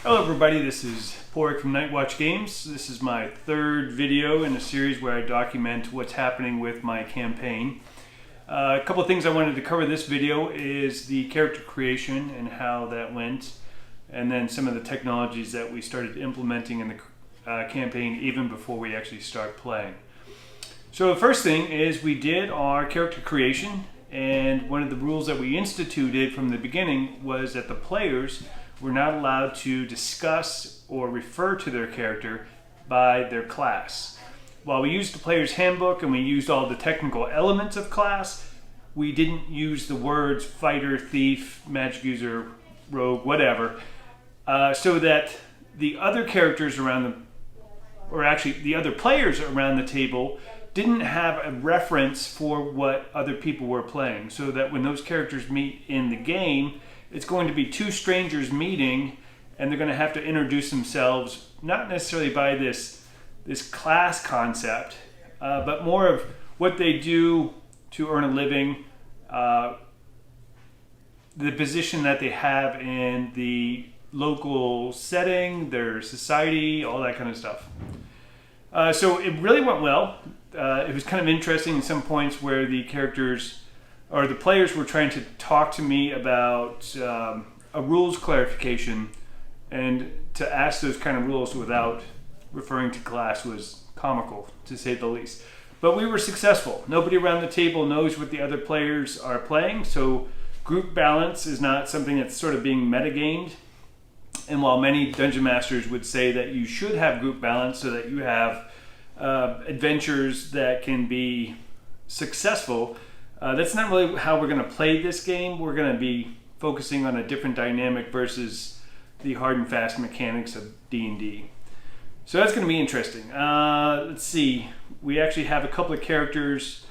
Hello everybody, this is Porrick from Nightwatch Games. This is my third video in a series where I document what's happening with my campaign. A couple of things I wanted to cover in this video is the character creation and how that went, and then some of the technologies that we started implementing in the campaign even before we actually start playing. So the first thing is we did our character creation, and one of the rules that we instituted from the beginning was that the players were not allowed to discuss or refer to their character by their class. While we used the player's handbook and we used all the technical elements of class, we didn't use the words fighter, thief, magic user, rogue, whatever, so that the other characters around the, or actually the other players around the table didn't have a reference for what other people were playing, so that when those characters meet in the game, it's going to be two strangers meeting, and they're going to have to introduce themselves, not necessarily by this class concept, but more of what they do to earn a living, the position that they have in the local setting, their society, all that kind of stuff. So it really went well. It was kind of interesting in some points where the characters or the players were trying to talk to me about a rules clarification, and to ask those kind of rules without referring to class was comical, to say the least. But we were successful. Nobody around the table knows what the other players are playing, so group balance is not something that's sort of being metagamed. And while many dungeon masters would say that you should have group balance so that you have adventures that can be successful, that's not really how we're going to play this game. We're going to be focusing on a different dynamic versus the hard and fast mechanics of D&D. So that's going to be interesting. Let's see. We actually have a couple of characters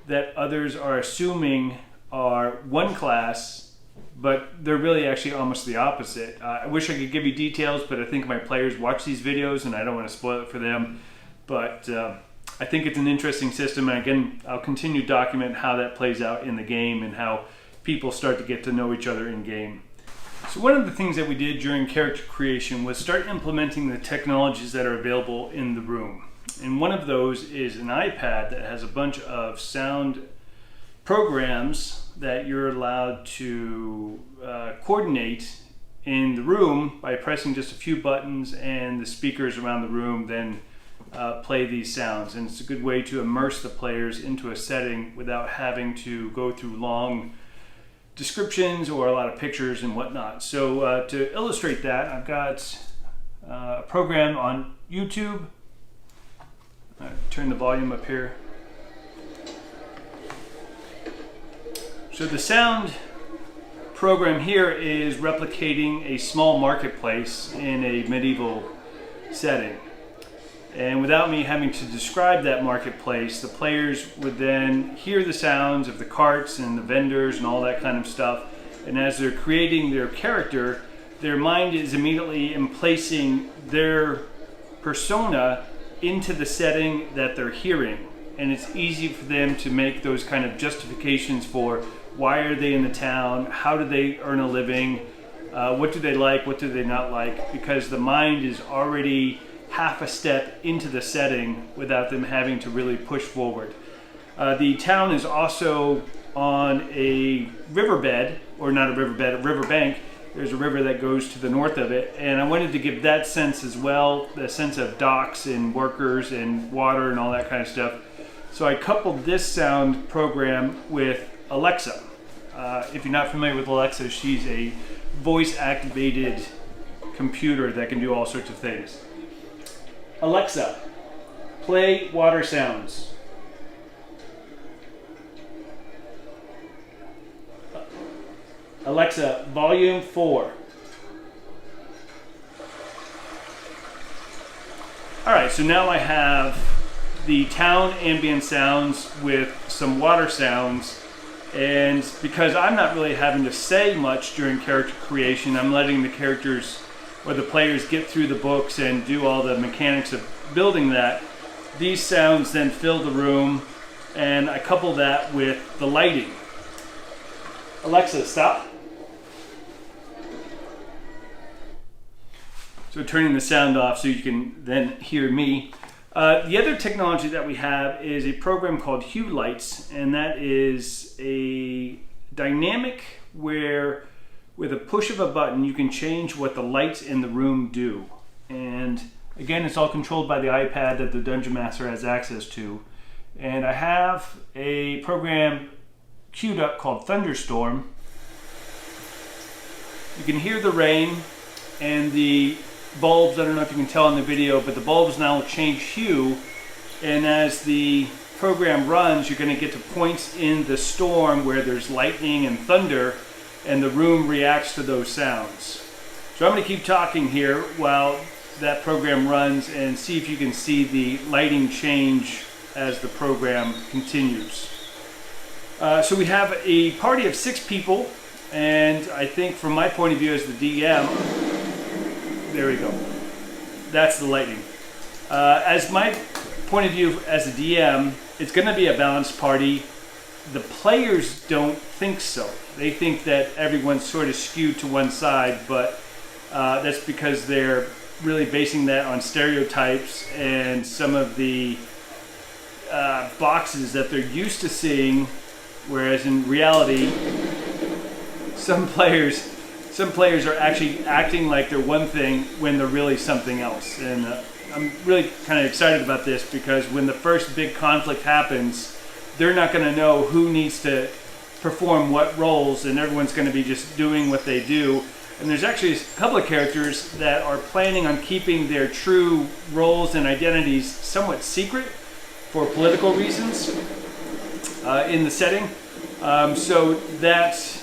that others are assuming are one class, but they're really actually almost the opposite. I wish I could give you details, but I think my players watch these videos and I don't want to spoil it for them. But I think it's an interesting system, and again, I'll continue to document how that plays out in the game and how people start to get to know each other in game. So one of the things that we did during character creation was start implementing the technologies that are available in the room. And one of those is an iPad that has a bunch of sound programs that you're allowed to coordinate in the room by pressing just a few buttons, and the speakers around the room then play these sounds. And it's a good way to immerse the players into a setting without having to go through long descriptions or a lot of pictures and whatnot. So to illustrate that, I've got a program on YouTube. Turn the volume up here. So the sound program here is replicating a small marketplace in a medieval setting. And without me having to describe that marketplace, the players would then hear the sounds of the carts and the vendors and all that kind of stuff. And as they're creating their character, their mind is immediately placing their persona into the setting that they're hearing. And it's easy for them to make those kind of justifications for why are they in the town, how do they earn a living, what do they like, what do they not like, because the mind is already half a step into the setting without them having to really push forward. The town is also on a riverbed, or not a riverbed, a riverbank. There's a river that goes to the north of it, and I wanted to give that sense as well, the sense of docks and workers and water and all that kind of stuff. So I coupled this sound program with Alexa. If you're not familiar with Alexa, she's a voice-activated computer that can do all sorts of things. Alexa, play water sounds. Alexa, volume 4. Alright, so now I have the town ambient sounds with some water sounds, and because I'm not really having to say much during character creation, I'm letting the characters or the players get through the books and do all the mechanics of building that. These sounds then fill the room, and I couple that with the lighting. Alexa, stop. So turning the sound off so you can then hear me. The other technology that we have is a program called Hue Lights, and that is a dynamic where with a push of a button you can change what the lights in the room do. And again, it's all controlled by the iPad that the Dungeon Master has access to. And I have a program queued up called Thunderstorm. You can hear the rain and the bulbs. I don't know if you can tell in the video, but the bulbs now change hue, and as the program runs you're going to get to points in the storm where there's lightning and thunder, and the room reacts to those sounds. So I'm going to keep talking here while that program runs and see if you can see the lighting change as the program continues. So we have a party of 6 people, and I think from my point of view as the DM, there we go. That's the lighting. As my point of view as a DM, it's going to be a balanced party. The players don't think so. They think that everyone's sort of skewed to one side, but that's because they're really basing that on stereotypes and some of the boxes that they're used to seeing, whereas in reality, some players are actually acting like they're one thing when they're really something else. And I'm really kind of excited about this because when the first big conflict happens, they're not going to know who needs to perform what roles, and everyone's going to be just doing what they do. And there's actually a couple of characters that are planning on keeping their true roles and identities somewhat secret for political reasons in the setting. So that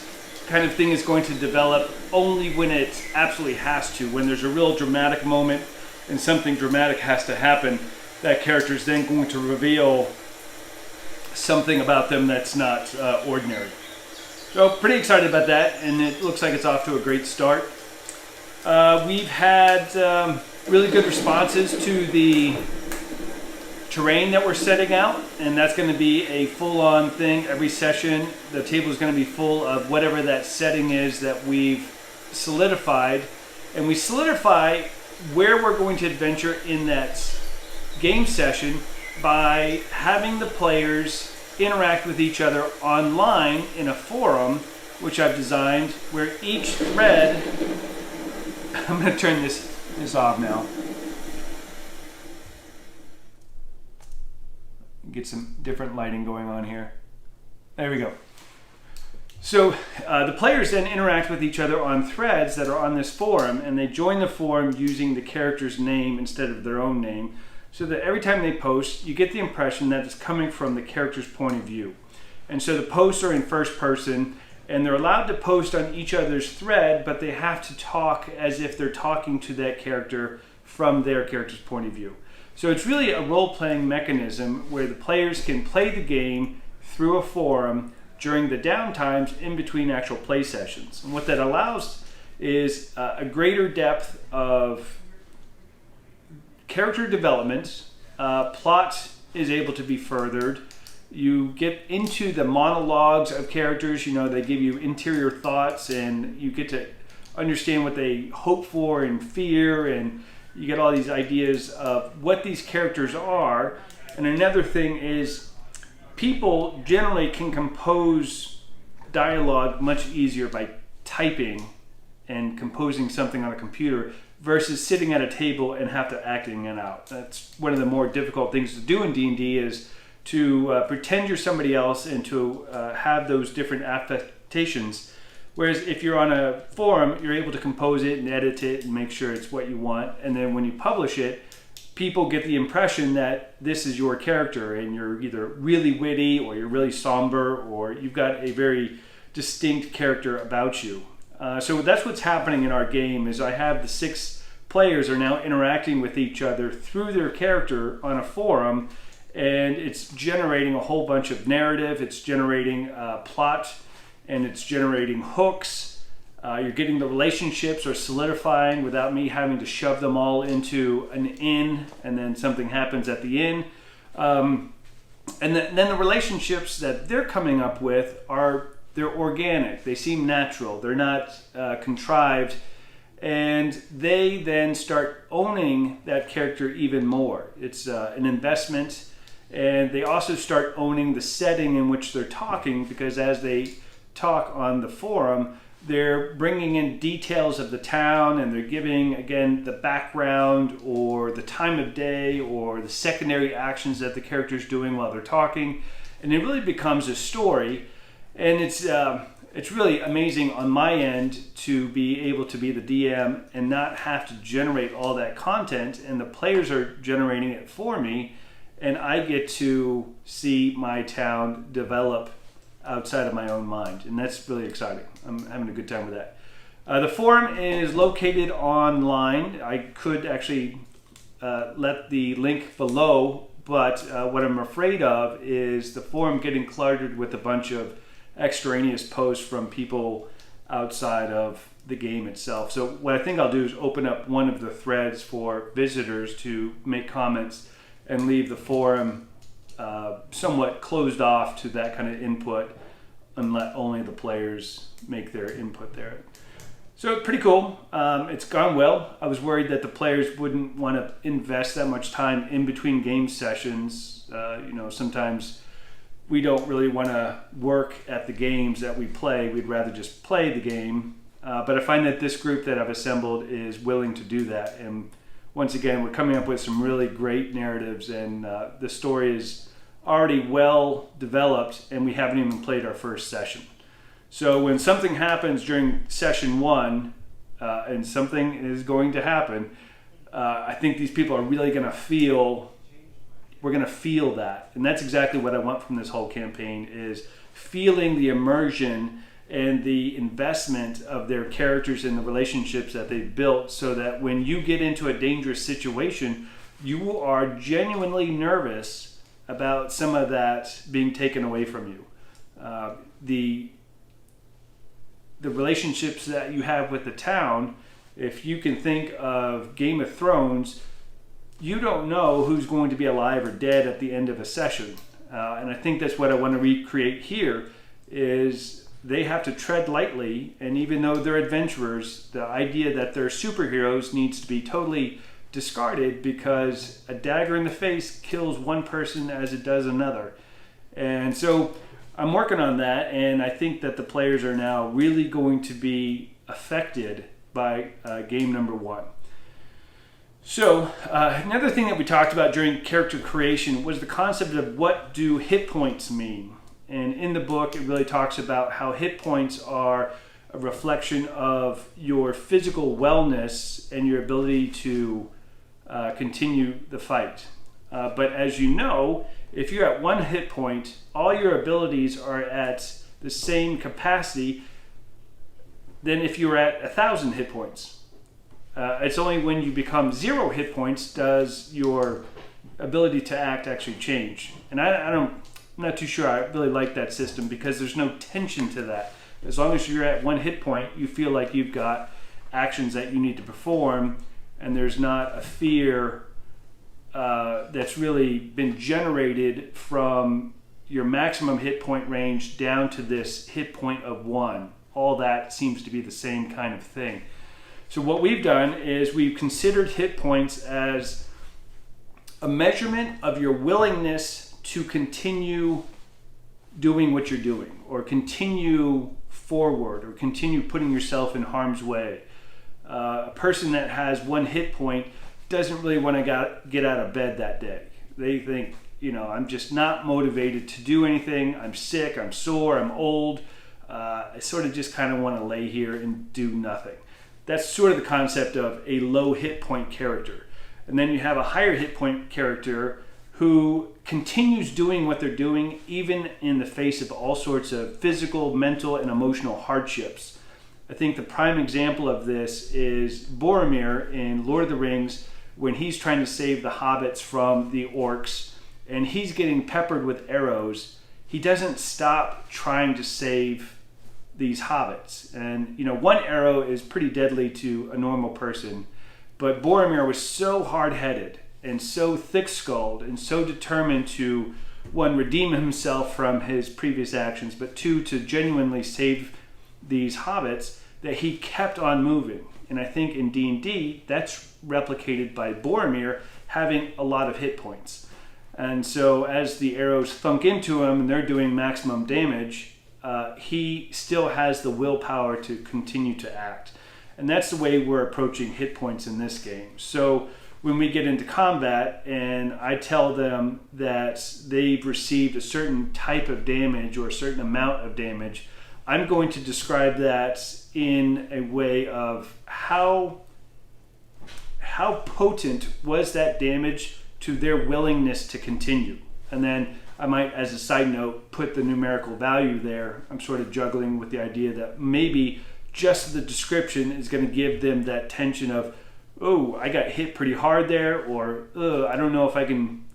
kind of thing is going to develop only when it absolutely has to. When there's a real dramatic moment and something dramatic has to happen, that character is then going to reveal something about them that's not ordinary. So pretty excited about that, and it looks like it's off to a great start. We've had really good responses to the terrain that we're setting out, and that's going to be a full-on thing every session. The table is going to be full of whatever that setting is that we've solidified, and we solidify where we're going to adventure in that game session by having the players interact with each other online in a forum, which I've designed, where each thread, I'm going to turn this off now, get some different lighting going on here. There we go. So the players then interact with each other on threads that are on this forum, and they join the forum using the character's name instead of their own name, so that every time they post, you get the impression that it's coming from the character's point of view. And so the posts are in first person, and they're allowed to post on each other's thread, but they have to talk as if they're talking to that character from their character's point of view. So it's really a role-playing mechanism where the players can play the game through a forum during the downtimes in between actual play sessions. And what that allows is a greater depth of character development. Plot is able to be furthered. You get into the monologues of characters. You know, they give you interior thoughts, and you get to understand what they hope for and fear, and you get all these ideas of what these characters are. And another thing is, people generally can compose dialogue much easier by typing and composing something on a computer versus sitting at a table and have to acting it out. That's one of the more difficult things to do in D&D, is to pretend you're somebody else and to have those different affectations. Whereas if you're on a forum, you're able to compose it and edit it and make sure it's what you want. And then when you publish it, people get the impression that this is your character, and you're either really witty or you're really somber, or you've got a very distinct character about you. So that's what's happening in our game, is I have the 6 players are now interacting with each other through their character on a forum, and it's generating a whole bunch of narrative, it's generating plot, and it's generating hooks. You're getting the relationships are solidifying without me having to shove them all into an inn and then something happens at the inn. And then the relationships that they're coming up with they're organic, they seem natural, they're not contrived, and they then start owning that character even more. It's an investment, and they also start owning the setting in which they're talking, because as they talk on the forum, they're bringing in details of the town, and they're giving, again, the background or the time of day or the secondary actions that the character's doing while they're talking. And it really becomes a story. And it's really amazing on my end to be able to be the DM and not have to generate all that content, and the players are generating it for me, and I get to see my town develop outside of my own mind, and that's really exciting. I'm having a good time with that. The forum is located online. I could actually let the link below, but what I'm afraid of is the forum getting cluttered with a bunch of extraneous posts from people outside of the game itself. So what I think I'll do is open up one of the threads for visitors to make comments and leave the forum somewhat closed off to that kind of input, and let only the players make their input there. So pretty cool. It's gone well. I was worried that the players wouldn't want to invest that much time in between game sessions. Sometimes we don't really want to work at the games that we play. We'd rather just play the game. But I find that this group that I've assembled is willing to do that. And once again, we're coming up with some really great narratives, and the story is already well developed, and we haven't even played our first session. So when something happens during session 1, and something is going to happen, I think these people are really going to feel, we're going to feel that. And that's exactly what I want from this whole campaign, is feeling the immersion and the investment of their characters and the relationships that they've built, so that when you get into a dangerous situation, you are genuinely nervous about some of that being taken away from you. The relationships that you have with the town, if you can think of Game of Thrones, you don't know who's going to be alive or dead at the end of a session. And I think that's what I want to recreate here, is they have to tread lightly, and even though they're adventurers, the idea that they're superheroes needs to be totally discarded, because a dagger in the face kills one person as it does another. And so I'm working on that, and I think that the players are now really going to be affected by game number 1. So another thing that we talked about during character creation was the concept of what do hit points mean. And in the book, it really talks about how hit points are a reflection of your physical wellness and your ability to continue the fight. But as you know, if you're at 1 hit point, all your abilities are at the same capacity than if you were at 1,000 hit points. It's only when you become 0 hit points does your ability to act actually change. And I'm not too sure I really like that system, because there's no tension to that. As long as you're at 1 hit point, you feel like you've got actions that you need to perform, and there's not a fear that's really been generated from your maximum hit point range down to this hit point of 1. All that seems to be the same kind of thing. So what we've done is we've considered hit points as a measurement of your willingness to continue doing what you're doing, or continue forward, or continue putting yourself in harm's way. A person that has 1 hit point doesn't really want to get out of bed that day. They think, I'm just not motivated to do anything. I'm sick, I'm sore, I'm old. I sort of just kind of want to lay here and do nothing. That's sort of the concept of a low hit point character. And then you have a higher hit point character who continues doing what they're doing even in the face of all sorts of physical, mental, and emotional hardships. I think the prime example of this is Boromir in Lord of the Rings, when he's trying to save the hobbits from the orcs, and he's getting peppered with arrows. He doesn't stop trying to save these hobbits. And, 1 arrow is pretty deadly to a normal person, but Boromir was so hard-headed and so thick-skulled and so determined to, 1, redeem himself from his previous actions, but 2, to genuinely save these hobbits, that he kept on moving. And I think in D&D, that's replicated by Boromir having a lot of hit points. And so as the arrows thunk into him and they're doing maximum damage, he still has the willpower to continue to act. And that's the way we're approaching hit points in this game. So when we get into combat and I tell them that they've received a certain type of damage or a certain amount of damage, I'm going to describe that in a way of how potent was that damage to their willingness to continue. And then I might, as a side note, put the numerical value there. I'm sort of juggling with the idea that maybe just the description is going to give them that tension of, oh, I got hit pretty hard there, or I don't know if I can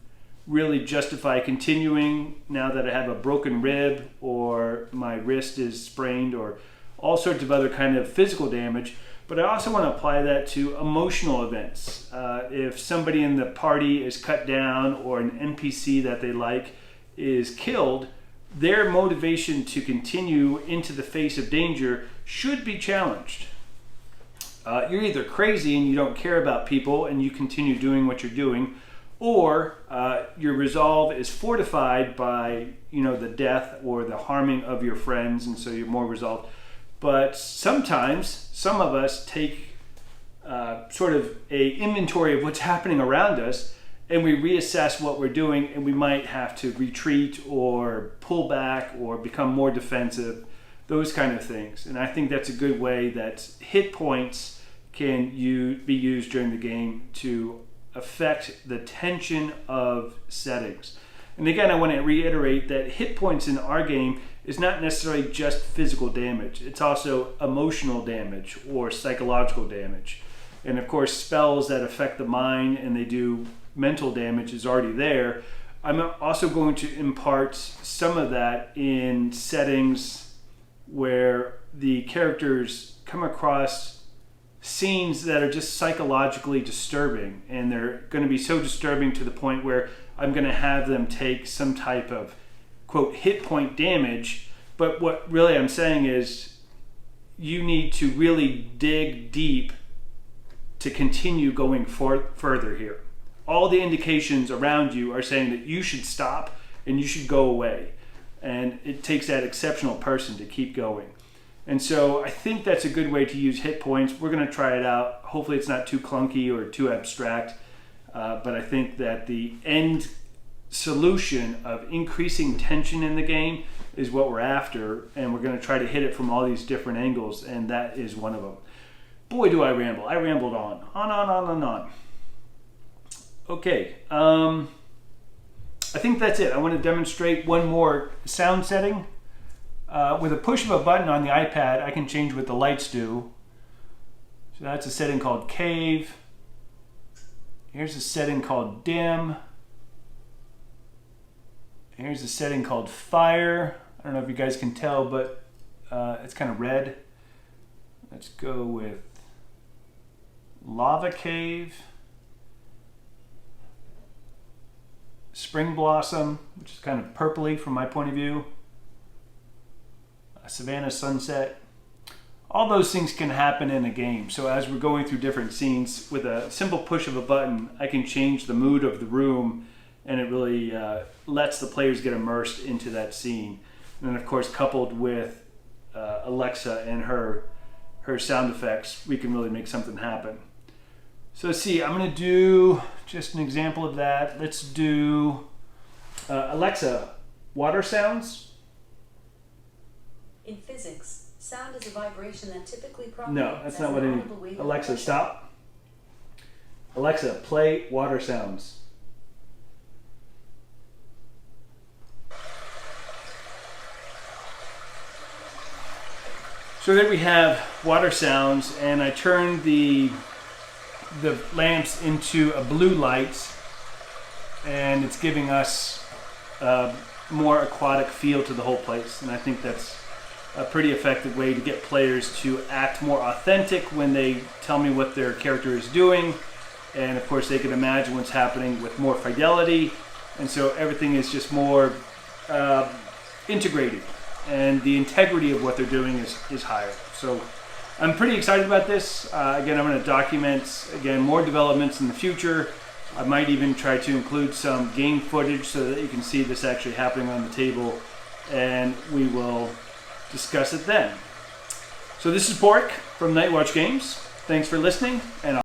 really justify continuing now that I have a broken rib or my wrist is sprained, or all sorts of other kind of physical damage. But I also want to apply that to emotional events. If somebody in the party is cut down or an NPC that they like is killed, their motivation to continue into the face of danger should be challenged. You're either crazy and you don't care about people and you continue doing what you're doing, or your resolve is fortified by the death or the harming of your friends, and so you're more resolved. But sometimes some of us take sort of a inventory of what's happening around us, and we reassess what we're doing, and we might have to retreat or pull back or become more defensive, those kind of things. And I think that's a good way that hit points can be used during the game to affect the tension of settings. And again, I want to reiterate that hit points in our game is not necessarily just physical damage. It's also emotional damage or psychological damage. And of course, spells that affect the mind and they do mental damage is already there. I'm also going to impart some of that in settings where the characters come across scenes that are just psychologically disturbing, and they're going to be so disturbing to the point where I'm going to have them take some type of, quote, hit point damage. But what really I'm saying is you need to really dig deep to continue going further here. All the indications around you are saying that you should stop and you should go away. And it takes that exceptional person to keep going. And so I think that's a good way to use hit points. We're going to try it out. Hopefully it's not too clunky or too abstract. But I think that the end solution of increasing tension in the game is what we're after. And we're going to try to hit it from all these different angles. And that is one of them. Boy, do I ramble. I rambled on. Okay. I think that's it. I want to demonstrate one more sound setting. With a push of a button on the iPad, I can change what the lights do. So that's a setting called Cave. Here's a setting called Dim. Here's a setting called Fire. I don't know if you guys can tell, but it's kind of red. Let's go with Lava Cave. Spring Blossom, which is kind of purpley from my point of view. Savannah Sunset. All those things can happen in a game. So as we're going through different scenes, with a simple push of a button, I can change the mood of the room, and it really lets the players get immersed into that scene. And then of course, coupled with Alexa and her sound effects, we can really make something happen. So let's see, I'm going to do just an example of that. Let's do Alexa, water sounds. In physics, sound is a vibration that typically No, that's not what I need. Alexa, stop. Alexa, play water sounds. So there we have water sounds, and I turned the lamps into a blue light, and it's giving us a more aquatic feel to the whole place. And I think that's a pretty effective way to get players to act more authentic when they tell me what their character is doing. And of course they can imagine what's happening with more fidelity, and so everything is just more integrated, and the integrity of what they're doing is higher. So I'm pretty excited about this. Again, I'm going to document more developments in the future. I might even try to include some game footage so that you can see this actually happening on the table, and we will discuss it then. So this is Pork from Nightwatch Games. Thanks for listening, and